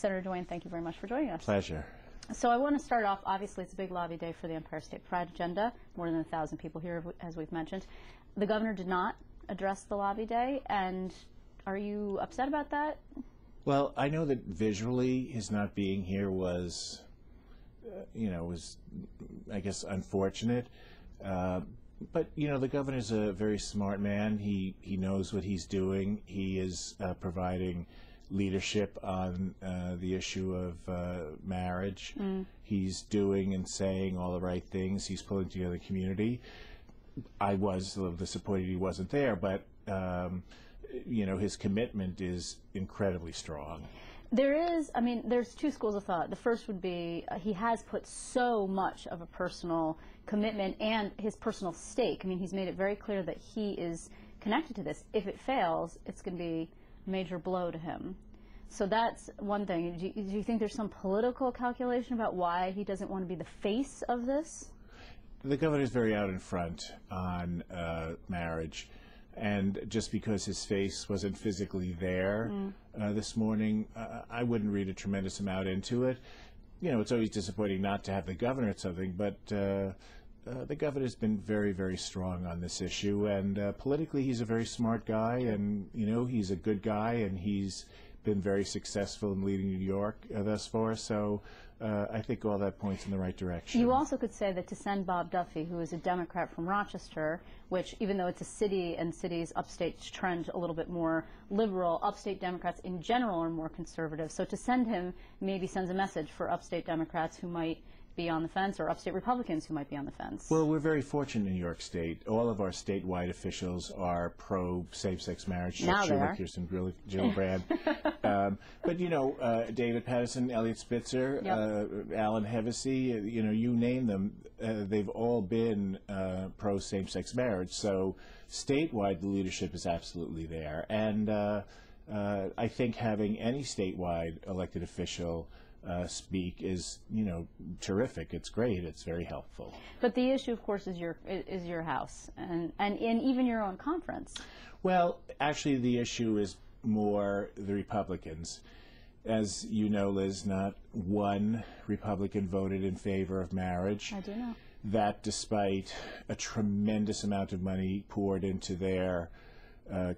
Senator Duane, thank you very much for joining us. Pleasure. So I want to start off, obviously it's a big lobby day for the Empire State Pride agenda, more than 1,000 people here, as we've mentioned. The governor did not address the lobby day, and are you upset about that? Well, I know that visually his not being here was, I guess, unfortunate. But, the governor's a very smart man. He knows what he's doing. He is providing leadership on the issue of marriage. He's doing and saying all the right things. He's pulling together the community. I was a little disappointed he wasn't there, but, his commitment is incredibly strong. There's two schools of thought. The first would be he has put so much of a personal commitment and his personal stake. He's made it very clear that he is connected to this. If it fails, it's going to be a major blow to him. So that's one thing. Do you think there's some political calculation about why he doesn't want to be the face of this? The governor is very out in front on marriage. And just because his face wasn't physically there this morning, I wouldn't read a tremendous amount into it. It's always disappointing not to have the governor at something, but the governor's been very, very strong on this issue. And politically, he's a very smart guy, and, he's a good guy, and he's been very successful in leading New York thus far. So I think all that points in the right direction. You also could say that to send Bob Duffy, who is a Democrat from Rochester, which even though it's a city and cities upstate trend a little bit more liberal, upstate Democrats in general are more conservative. So to send him maybe sends a message for upstate Democrats who might be on the fence, or upstate Republicans who might be on the fence. Well, we're very fortunate in New York State. All of our statewide officials are pro same-sex marriage. Now they are. Kirsten Gillibrand. But, David Paterson, Elliot Spitzer, Alan Hevesy, you name them, they've all been pro same-sex marriage. So statewide, the leadership is absolutely there. And I think having any statewide elected official speak is, terrific. It's great. It's very helpful. But the issue, of course, is your house and even your own conference. Well, actually, the issue is more the Republicans. As you know, Liz, not one Republican voted in favor of marriage. I do know. That despite a tremendous amount of money poured into their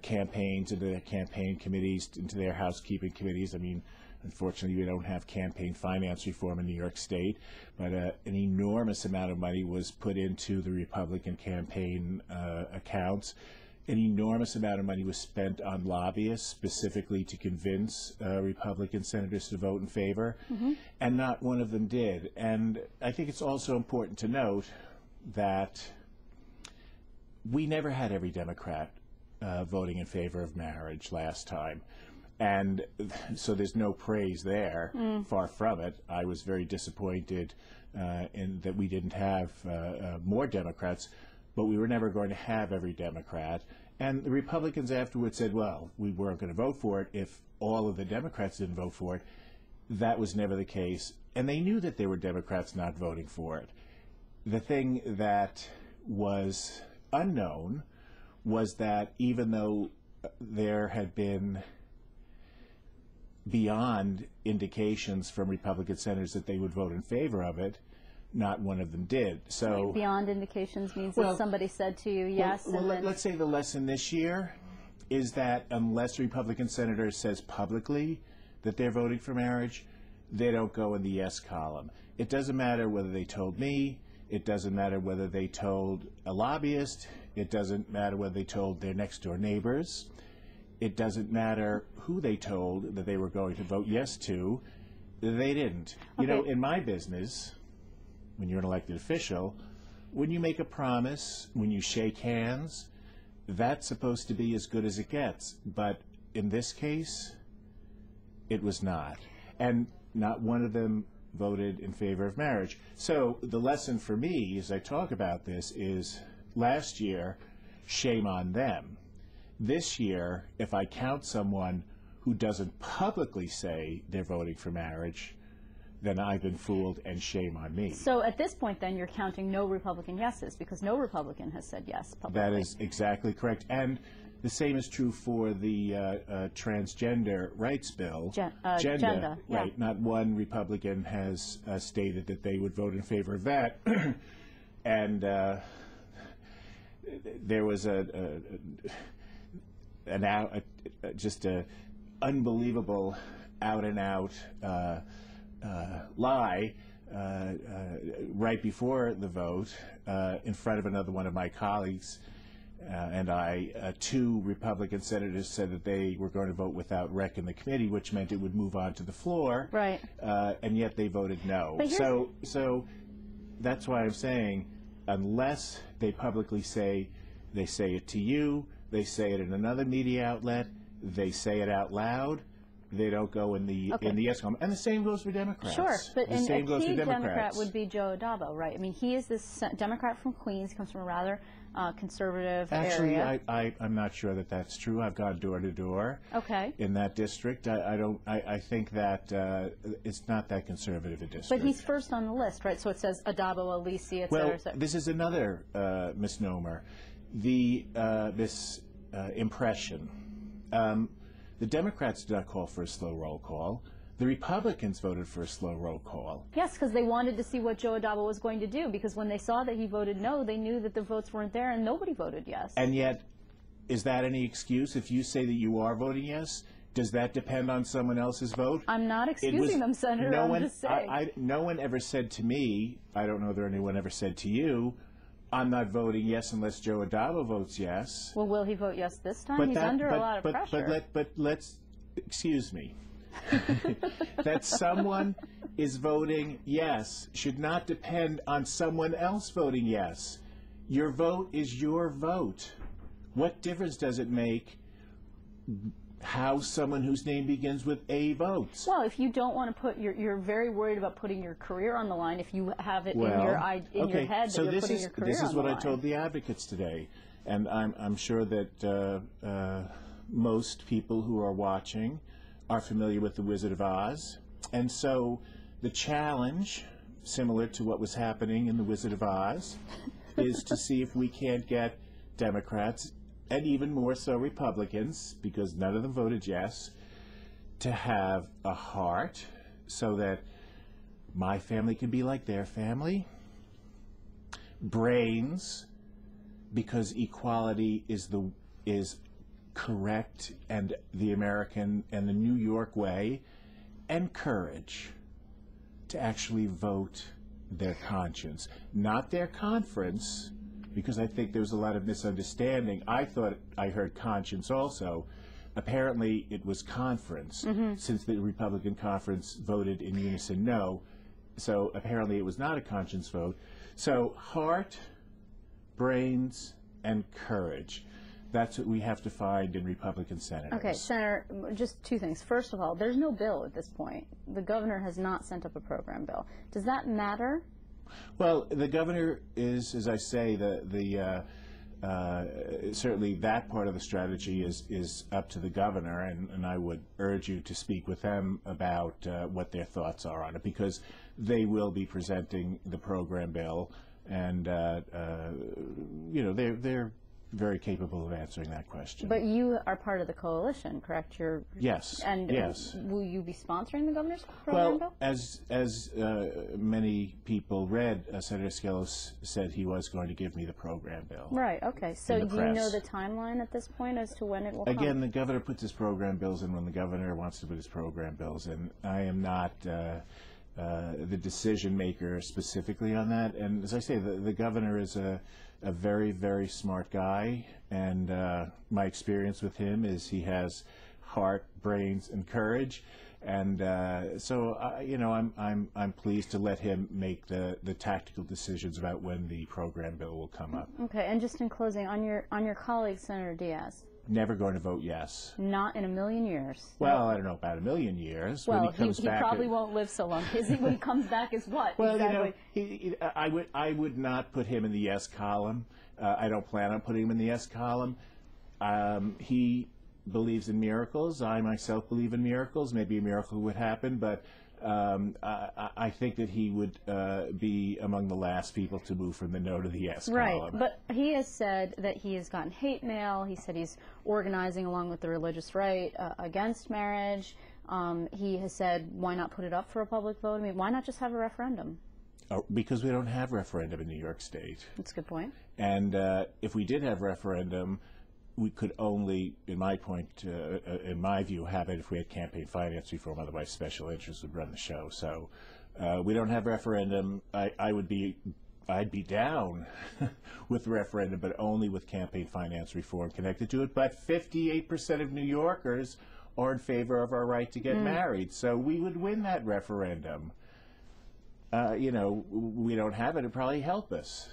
campaigns, into their campaign committees, into their housekeeping committees. Unfortunately, we don't have campaign finance reform in New York State, but an enormous amount of money was put into the Republican campaign accounts. An enormous amount of money was spent on lobbyists, specifically to convince Republican senators to vote in favor, and not one of them did. And I think it's also important to note that we never had every Democrat voting in favor of marriage last time. And so there's no praise there, far from it. I was very disappointed in that we didn't have more Democrats, but we were never going to have every Democrat. And the Republicans afterwards said, well, we weren't going to vote for it if all of the Democrats didn't vote for it. That was never the case. And they knew that there were Democrats not voting for it. The thing that was unknown was that even though there had been beyond indications from Republican senators that they would vote in favor of it, not one of them did. So beyond indications means that somebody said to you yes. Let's say the lesson this year is that unless a Republican senator says publicly that they're voting for marriage, they don't go in the yes column. It doesn't matter whether they told me. It doesn't matter whether they told a lobbyist. It doesn't matter whether they told their next door neighbors. It doesn't matter who they told that they were going to vote yes to. They didn't. Okay. In my business, when you're an elected official, when you make a promise, when you shake hands, that's supposed to be as good as it gets. But in this case, it was not. And not one of them voted in favor of marriage. So the lesson for me as I talk about this is last year, shame on them. This year, if I count someone who doesn't publicly say they're voting for marriage, then I've been fooled and shame on me. So at this point, then, you're counting no Republican yeses because no Republican has said yes publicly. That is exactly correct. And The same is true for the transgender rights bill. Gender, yeah. Right. Not one Republican has stated that they would vote in favor of that. And there was just a unbelievable out-and-out lie right before the vote in front of another one of my colleagues. And two Republican senators said that they were going to vote without rec in the committee, which meant it would move on to the floor. Right. And yet they voted no. So that's why I'm saying, unless they publicly say, they say it to you, they say it in another media outlet, they say it out loud, they don't go in the yes column. And the same goes for Democrats. Sure, but the same goes for Democrats. Democrat would be Joe Adabo, right? I mean, he is this Democrat from Queens. He comes from a rather conservative area. Actually, I'm not sure that that's true. I've gone door to door in that district. I think that it's not that conservative a district. But he's first on the list, right? So it says Adabo, Alici, et cetera, et cetera. This is another misnomer. The impression. The Democrats did not call for a slow roll call. The Republicans voted for a slow roll call. Yes, because they wanted to see what Joe Adabo was going to do, because when they saw that he voted no, they knew that the votes weren't there, and nobody voted yes. And yet, is that any excuse? If you say that you are voting yes, does that depend on someone else's vote? I'm not excusing them, Senator. I'm just saying. No one ever said to me, I don't know that anyone ever said to you, I'm not voting yes unless Joe Adabo votes yes. Well, will he vote yes this time? He's under a lot of pressure. But let's, excuse me, that someone is voting yes should not depend on someone else voting yes. Your vote is your vote. What difference does it make how someone whose name begins with A votes? Well, if you don't want to put you're very worried about putting your career on the line. If you have it in your head that you're putting your career on the line. This is what I told the advocates today, and I'm sure that most people who are watching are familiar with The Wizard of Oz, and so the challenge, similar to what was happening in The Wizard of Oz, is to see if we can't get Democrats, and even more so Republicans, because none of them voted yes, to have a heart so that my family can be like their family, brains, because equality is correct and the American and the New York way, and courage to actually vote their conscience, not their conference, because I think there was a lot of misunderstanding. I thought I heard conscience also. Apparently it was conference, since the Republican conference voted in unison no. So apparently it was not a conscience vote. So heart, brains, and courage. That's what we have to find in Republican senators. Okay, Senator, just two things. First of all, there's no bill at this point. The governor has not sent up a program bill. Does that matter? Well, the governor is, as I say, certainly that part of the strategy is up to the governor, and I would urge you to speak with them about what their thoughts are on it, because they will be presenting the program bill, and they're very capable of answering that question. But you are part of the coalition, correct? Yes. And yes. Will you be sponsoring the governor's program bill? As many people read, Senator Skelos said he was going to give me the program bill. Right. Okay. So do you know the timeline at this point as to when it will come? Again, the governor puts his program bills in when the governor wants to put his program bills in. I am not the decision maker specifically on that. And as I say, the governor is a very, very smart guy, and my experience with him is he has heart, brains, and courage, and so I'm pleased to let him make the tactical decisions about when the program bill will come up. Okay, and just in closing, on your colleague Senator Diaz. Never going to vote yes. Not in a million years. Well, I don't know about a million years. Well, when he probably won't live so long. When he comes back is what? Well, exactly. I would not put him in the yes column. I don't plan on putting him in the yes column. He believes in miracles. I myself believe in miracles. Maybe a miracle would happen, but I think that he would be among the last people to move from the no to the yes Right, column. but he has said that he has gotten hate mail. He said he's organizing along with the religious right against marriage. He has said, why not put it up for a public vote? I mean, why not just have a referendum? Because we don't have referendum in New York State. That's a good point. And if we did have referendum, we could only, in my view, have it if we had campaign finance reform. Otherwise, special interests would run the show. So we don't have referendum. I'd be down with referendum, but only with campaign finance reform connected to it. But 58% of New Yorkers are in favor of our right to get married. So we would win that referendum. We don't have it. It'd probably help us.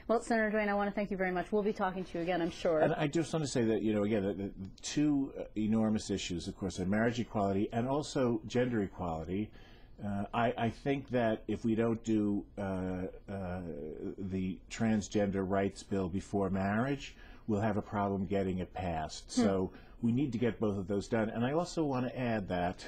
Well, Senator Duane, I want to thank you very much. We'll be talking to you again, I'm sure. And I just want to say that, again, the two enormous issues, of course, are marriage equality and also gender equality. I think that if we don't do the transgender rights bill before marriage, we'll have a problem getting it passed. So we need to get both of those done. And I also want to add that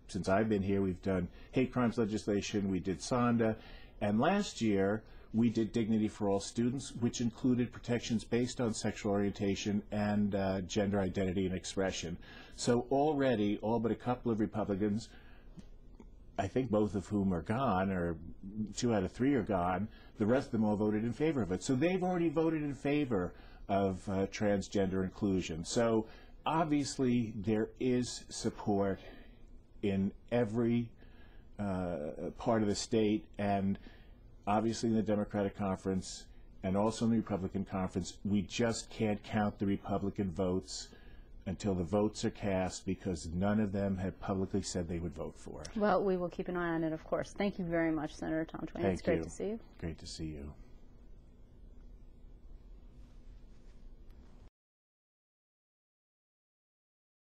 since I've been here, we've done hate crimes legislation, we did SONDA, and last year we did Dignity for All Students, which included protections based on sexual orientation and gender identity and expression. So already, all but a couple of Republicans, I think both of whom are gone, or 2 out of 3 are gone, the rest of them all voted in favor of it. So they've already voted in favor of transgender inclusion. So obviously there is support in every part of the state, and obviously in the Democratic conference and also in the Republican conference. We just can't count the Republican votes until the votes are cast, because none of them have publicly said they would vote for it. Well, we will keep an eye on it, of course. Thank you very much, Senator Tom Duane. It's great to see you. Great to see you.